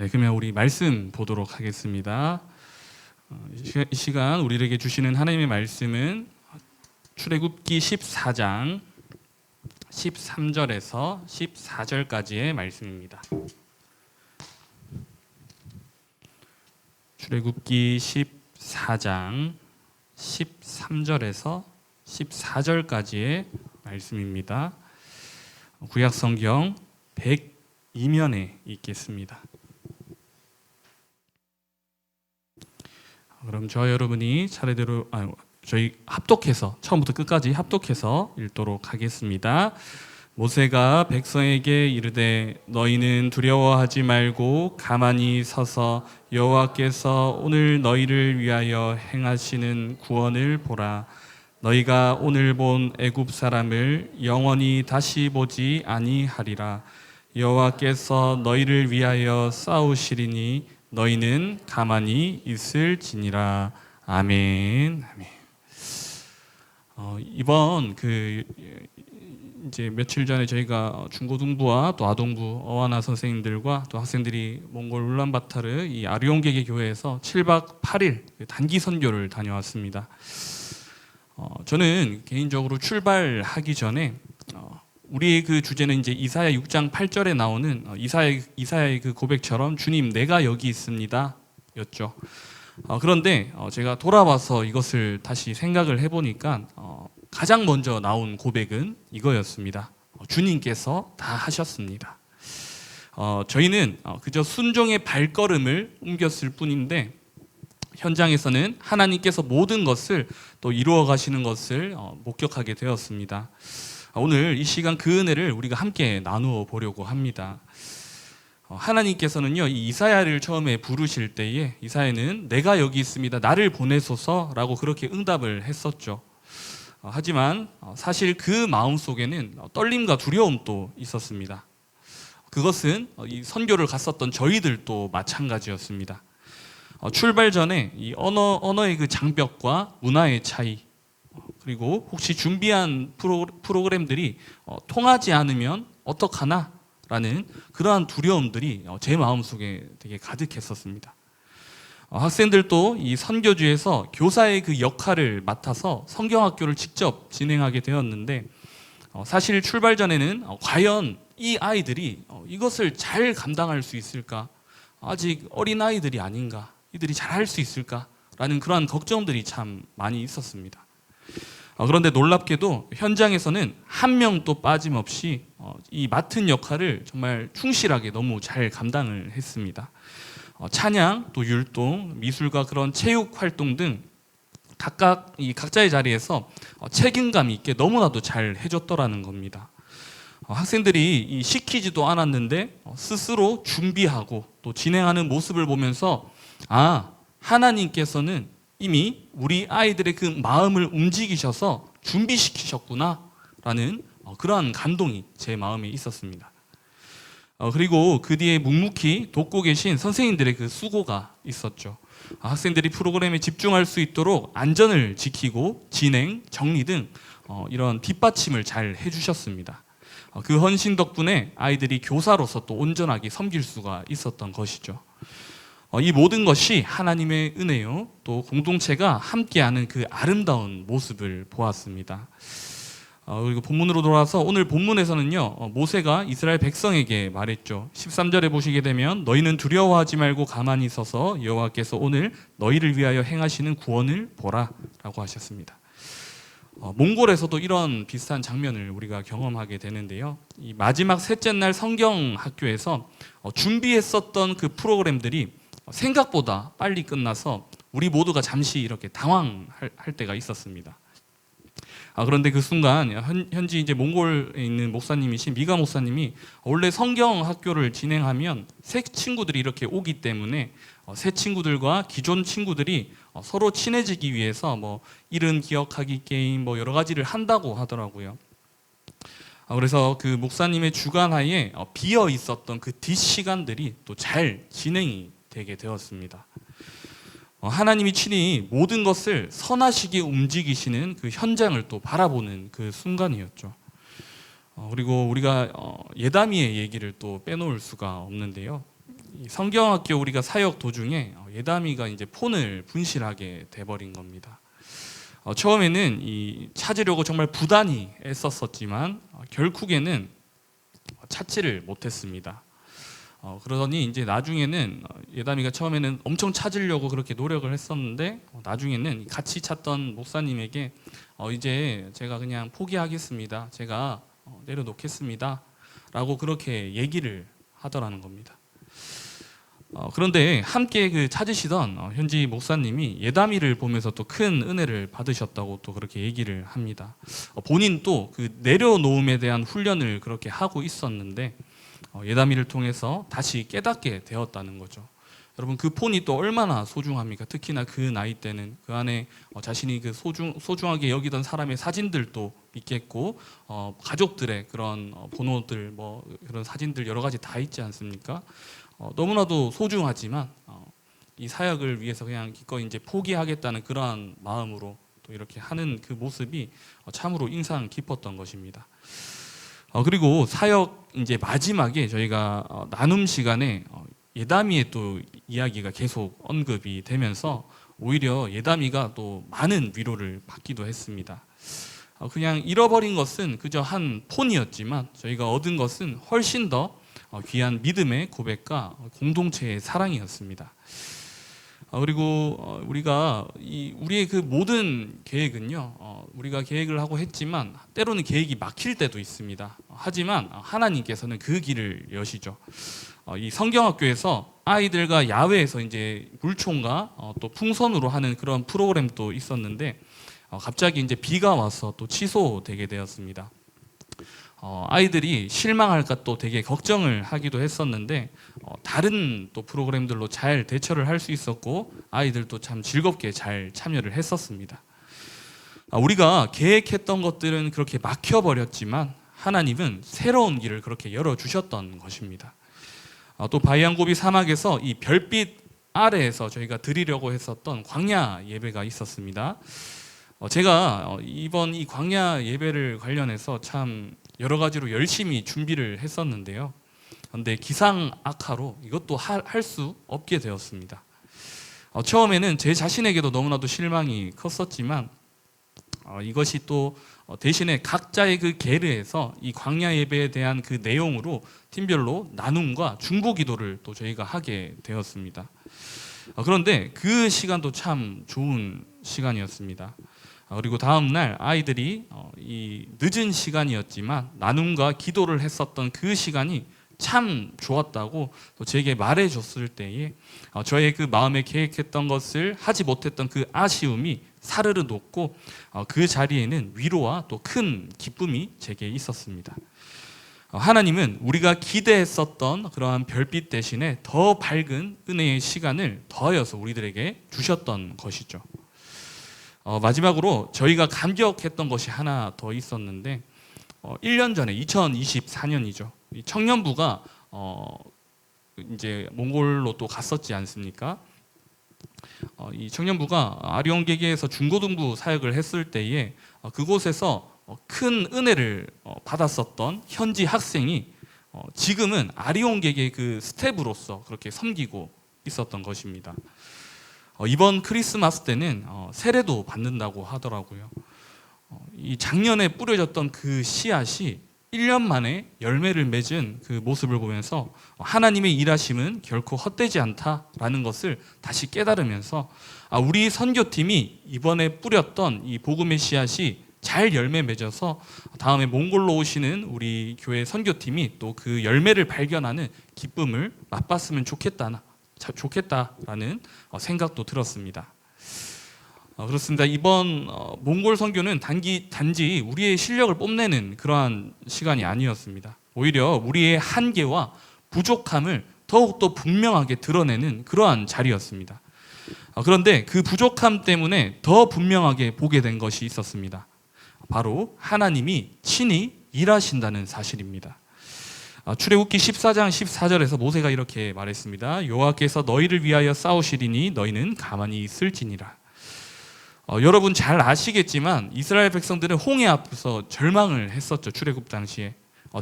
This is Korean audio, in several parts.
네, 그러면 우리 말씀 보도록 하겠습니다. 이 시간 우리에게 주시는 하나님의 말씀은 출애굽기 14장 13절에서 14절까지의 말씀입니다. 출애굽기 14장 13절에서 14절까지의 말씀입니다. 구약 성경 102면에 있겠습니다. 그럼 저 여러분이 차례대로 저희 합독해서 처음부터 끝까지 합독해서 읽도록 하겠습니다. 모세가 백성에게 이르되 너희는 두려워하지 말고 가만히 서서 여호와께서 오늘 너희를 위하여 행하시는 구원을 보라. 너희가 오늘 본 애굽 사람을 영원히 다시 보지 아니하리라. 여호와께서 너희를 위하여 싸우시리니 너희는 가만히 있을지니라. 아멘. 아멘. 이번 이제 며칠 전에 저희가 중고등부와 또 아동부 어와나 선생님들과 또 학생들이 몽골 울란바타르 이 아리온게게 교회에서 7박 8일 단기 선교를 다녀왔습니다. 저는 개인적으로 출발하기 전에 우리의 그 주제는 이제 이사야 6장 8절에 나오는 이사야의 그 고백처럼 주님 내가 여기 있습니다 였죠. 그런데 제가 돌아와서 이것을 다시 생각을 해보니까 가장 먼저 나온 고백은 이거였습니다. 주님께서 다 하셨습니다. 저희는 그저 순종의 발걸음을 옮겼을 뿐인데 현장에서는 하나님께서 모든 것을 또 이루어 가시는 것을 목격하게 되었습니다. 오늘 이 시간 그 은혜를 우리가 함께 나누어 보려고 합니다. 하나님께서는요, 이 이사야를 처음에 부르실 때에 이사야는 내가 여기 있습니다. 나를 보내소서라고 그렇게 응답을 했었죠. 하지만 사실 그 마음 속에는 떨림과 두려움도 있었습니다. 그것은 이 선교를 갔었던 저희들도 마찬가지였습니다. 출발 전에 이 언어의 그 장벽과 문화의 차이, 그리고 혹시 준비한 프로그램들이 통하지 않으면 어떡하나? 라는 그러한 두려움들이 제 마음속에 되게 가득했었습니다. 학생들도 이 선교주에서 교사의 그 역할을 맡아서 성경학교를 직접 진행하게 되었는데 사실 출발 전에는 과연 이 아이들이 이것을 잘 감당할 수 있을까? 아직 어린 아이들이 아닌가? 이들이 잘할 수 있을까? 라는 그러한 걱정들이 참 많이 있었습니다. 그런데 놀랍게도 현장에서는 한 명도 빠짐없이 이 맡은 역할을 정말 충실하게 너무 잘 감당을 했습니다. 찬양, 또 율동, 미술과 그런 체육 활동 등 각각 이 각자의 자리에서 책임감 있게 너무나도 잘 해줬더라는 겁니다. 학생들이 시키지도 않았는데 스스로 준비하고 또 진행하는 모습을 보면서 하나님께서는 이미 우리 아이들의 그 마음을 움직이셔서 준비시키셨구나 라는 그러한 감동이 제 마음에 있었습니다. 그리고 그 뒤에 묵묵히 돕고 계신 선생님들의 그 수고가 있었죠. 학생들이 프로그램에 집중할 수 있도록 안전을 지키고 진행, 정리 등 이런 뒷받침을 잘 해주셨습니다. 그 헌신 덕분에 아이들이 교사로서 또 온전하게 섬길 수가 있었던 것이죠. 이 모든 것이 하나님의 은혜요, 또 공동체가 함께하는 그 아름다운 모습을 보았습니다. 그리고 본문으로 돌아와서 오늘 본문에서는요, 모세가 이스라엘 백성에게 말했죠. 13절에 보시게 되면 너희는 두려워하지 말고 가만히 서서 여호와께서 오늘 너희를 위하여 행하시는 구원을 보라 라고 하셨습니다. 몽골에서도 이런 비슷한 장면을 우리가 경험하게 되는데요, 이 마지막 셋째 날 성경학교에서 준비했었던 그 프로그램들이 생각보다 빨리 끝나서 우리 모두가 잠시 이렇게 당황할 때가 있었습니다. 그런데 그 순간 현지 이제 몽골에 있는 목사님이신 미가 목사님이 원래 성경 학교를 진행하면 새 친구들이 이렇게 오기 때문에 새 친구들과 기존 친구들이 서로 친해지기 위해서 이름 기억하기 게임 여러 가지를 한다고 하더라고요. 그래서 그 목사님의 주관하에 비어 있었던 그 뒷시간들이 또 잘 진행이 되게 되었습니다. 하나님이 친히 모든 것을 선하시게 움직이시는 그 현장을 또 바라보는 그 순간이었죠. 그리고 우리가 예다미의 얘기를 또 빼놓을 수가 없는데요. 이 성경학교 우리가 사역 도중에 예담이가 이제 폰을 분실하게 돼버린 겁니다. 처음에는 이 찾으려고 정말 부단히 애썼었지만 결국에는 찾지를 못했습니다. 그러더니 이제 나중에는 예담이가 처음에는 엄청 찾으려고 그렇게 노력을 했었는데 나중에는 같이 찾던 목사님에게 이제 제가 그냥 포기하겠습니다. 제가 내려놓겠습니다. 라고 그렇게 얘기를 하더라는 겁니다. 그런데 함께 그 찾으시던 현지 목사님이 예담이를 보면서 또 큰 은혜를 받으셨다고 또 그렇게 얘기를 합니다. 본인 또 그 내려놓음에 대한 훈련을 그렇게 하고 있었는데 예담이를 통해서 다시 깨닫게 되었다는 거죠. 여러분 그 폰이 또 얼마나 소중합니까? 특히나 그 나이 때는 그 안에 자신이 그 소중하게 여기던 사람의 사진들도 있겠고 가족들의 그런 번호들 뭐 그런 사진들 여러 가지 다 있지 않습니까? 너무나도 소중하지만 이 사역을 위해서 그냥 기꺼이 이제 포기하겠다는 그러한 마음으로 또 이렇게 하는 그 모습이 참으로 인상 깊었던 것입니다. 그리고 사역 이제 마지막에 저희가 나눔 시간에 예담이의 또 이야기가 계속 언급이 되면서 오히려 예담이가 또 많은 위로를 받기도 했습니다. 그냥 잃어버린 것은 그저 한 폰이었지만 저희가 얻은 것은 훨씬 더 귀한 믿음의 고백과 공동체의 사랑이었습니다. 그리고 우리가 우리의 그 모든 계획은요, 우리가 계획을 하고 했지만 때로는 계획이 막힐 때도 있습니다. 하지만 하나님께서는 그 길을 여시죠. 이 성경학교에서 아이들과 야외에서 이제 물총과 또 풍선으로 하는 그런 프로그램도 있었는데 갑자기 이제 비가 와서 또 취소되게 되었습니다. 아이들이 실망할까 또 되게 걱정을 하기도 했었는데 다른 또 프로그램들로 잘 대처를 할 수 있었고 아이들도 참 즐겁게 잘 참여를 했었습니다. 우리가 계획했던 것들은 그렇게 막혀버렸지만 하나님은 새로운 길을 그렇게 열어주셨던 것입니다. 또 바이안고비 사막에서 이 별빛 아래에서 저희가 드리려고 했었던 광야 예배가 있었습니다. 제가 이번 이 광야 예배를 관련해서 참 여러 가지로 열심히 준비를 했었는데요. 그런데 기상 악화로 이것도 할 수 없게 되었습니다. 처음에는 제 자신에게도 너무나도 실망이 컸었지만 이것이 또 대신에 각자의 그 계르에서 이 광야 예배에 대한 그 내용으로 팀별로 나눔과 중보 기도를 또 저희가 하게 되었습니다. 그런데 그 시간도 참 좋은 시간이었습니다. 그리고 다음 날 아이들이 이 늦은 시간이었지만 나눔과 기도를 했었던 그 시간이 참 좋았다고 또 제게 말해줬을 때에 저의 그 마음에 계획했던 것을 하지 못했던 그 아쉬움이 사르르 녹고 그 자리에는 위로와 또 큰 기쁨이 제게 있었습니다. 하나님은 우리가 기대했었던 그러한 별빛 대신에 더 밝은 은혜의 시간을 더하여서 우리들에게 주셨던 것이죠. 마지막으로 저희가 감격했던 것이 하나 더 있었는데 1년 전에 2024년이죠. 청년부가 이제 몽골로 또 갔었지 않습니까? 이 청년부가 아리온게게에서 중고등부 사역을 했을 때에 그곳에서 큰 은혜를 받았었던 현지 학생이 지금은 아리온게게 그 스텝으로서 그렇게 섬기고 있었던 것입니다. 이번 크리스마스 때는 세례도 받는다고 하더라고요. 이 작년에 뿌려졌던 그 씨앗이 1년 만에 열매를 맺은 그 모습을 보면서 하나님의 일하심은 결코 헛되지 않다라는 것을 다시 깨달으면서 우리 선교팀이 이번에 뿌렸던 이 복음의 씨앗이 잘 열매 맺어서 다음에 몽골로 오시는 우리 교회 선교팀이 또 그 열매를 발견하는 기쁨을 맛봤으면 좋겠다라는 생각도 들었습니다. 그렇습니다. 이번 몽골 선교는 단지 우리의 실력을 뽐내는 그러한 시간이 아니었습니다. 오히려 우리의 한계와 부족함을 더욱더 분명하게 드러내는 그러한 자리였습니다. 그런데 그 부족함 때문에 더 분명하게 보게 된 것이 있었습니다. 바로 하나님이 친히 일하신다는 사실입니다. 출애굽기 14장 14절에서 모세가 이렇게 말했습니다. 여호와께서 너희를 위하여 싸우시리니 너희는 가만히 있을지니라. 여러분 잘 아시겠지만 이스라엘 백성들은 홍해 앞에서 절망을 했었죠. 출애굽 당시에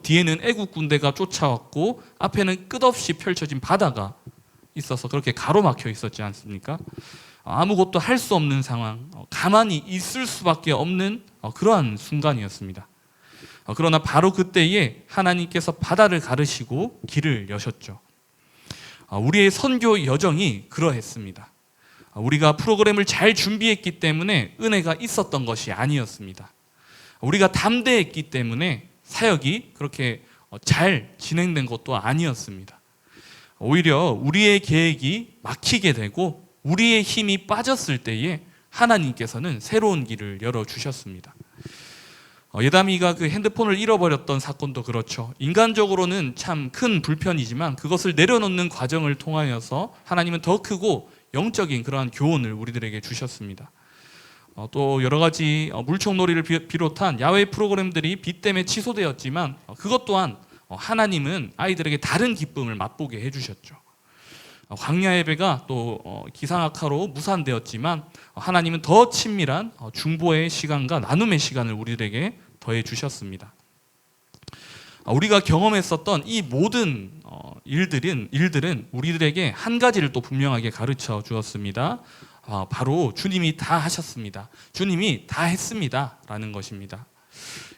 뒤에는 애국 군대가 쫓아왔고 앞에는 끝없이 펼쳐진 바다가 있어서 그렇게 가로막혀 있었지 않습니까? 아무것도 할 수 없는 상황, 가만히 있을 수밖에 없는 그러한 순간이었습니다. 그러나 바로 그때에 하나님께서 바다를 가르시고 길을 여셨죠. 우리의 선교 여정이 그러했습니다. 우리가 프로그램을 잘 준비했기 때문에 은혜가 있었던 것이 아니었습니다. 우리가 담대했기 때문에 사역이 그렇게 잘 진행된 것도 아니었습니다. 오히려 우리의 계획이 막히게 되고 우리의 힘이 빠졌을 때에 하나님께서는 새로운 길을 열어주셨습니다. 예담이가 그 핸드폰을 잃어버렸던 사건도 그렇죠. 인간적으로는 참 큰 불편이지만 그것을 내려놓는 과정을 통하여서 하나님은 더 크고 영적인 그러한 교훈을 우리들에게 주셨습니다. 또 여러 가지 물총놀이를 비롯한 야외 프로그램들이 비 때문에 취소되었지만 그것 또한 하나님은 아이들에게 다른 기쁨을 맛보게 해주셨죠. 광야 예배가 또 기상악화로 무산되었지만 하나님은 더 친밀한 중보의 시간과 나눔의 시간을 우리들에게 더해 주셨습니다. 우리가 경험했었던 이 모든 일들은 우리들에게 한 가지를 또 분명하게 가르쳐 주었습니다. 바로 주님이 다 하셨습니다. 주님이 다 했습니다. 라는 것입니다.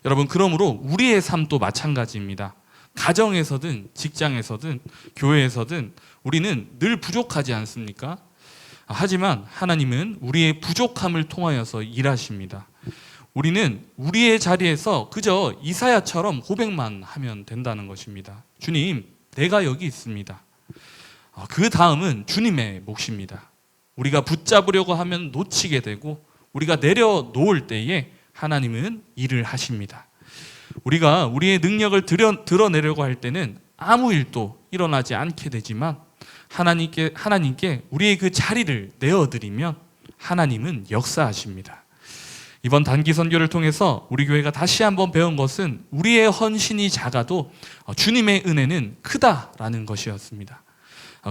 여러분, 그러므로 우리의 삶도 마찬가지입니다. 가정에서든 직장에서든 교회에서든 우리는 늘 부족하지 않습니까? 하지만 하나님은 우리의 부족함을 통하여서 일하십니다. 우리는 우리의 자리에서 그저 이사야처럼 고백만 하면 된다는 것입니다. 주님, 내가 여기 있습니다. 그 다음은 주님의 몫입니다. 우리가 붙잡으려고 하면 놓치게 되고 우리가 내려놓을 때에 하나님은 일을 하십니다. 우리가 우리의 능력을 드러내려고 할 때는 아무 일도 일어나지 않게 되지만 하나님께 우리의 그 자리를 내어드리면 하나님은 역사하십니다. 이번 단기 선교를 통해서 우리 교회가 다시 한번 배운 것은 우리의 헌신이 작아도 주님의 은혜는 크다라는 것이었습니다.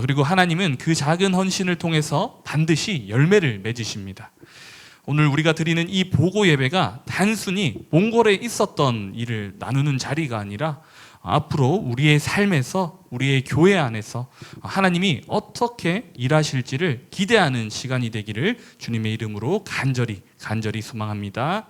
그리고 하나님은 그 작은 헌신을 통해서 반드시 열매를 맺으십니다. 오늘 우리가 드리는 이 보고 예배가 단순히 몽골에 있었던 일을 나누는 자리가 아니라 앞으로 우리의 삶에서 우리의 교회 안에서 하나님이 어떻게 일하실지를 기대하는 시간이 되기를 주님의 이름으로 간절히 소망합니다.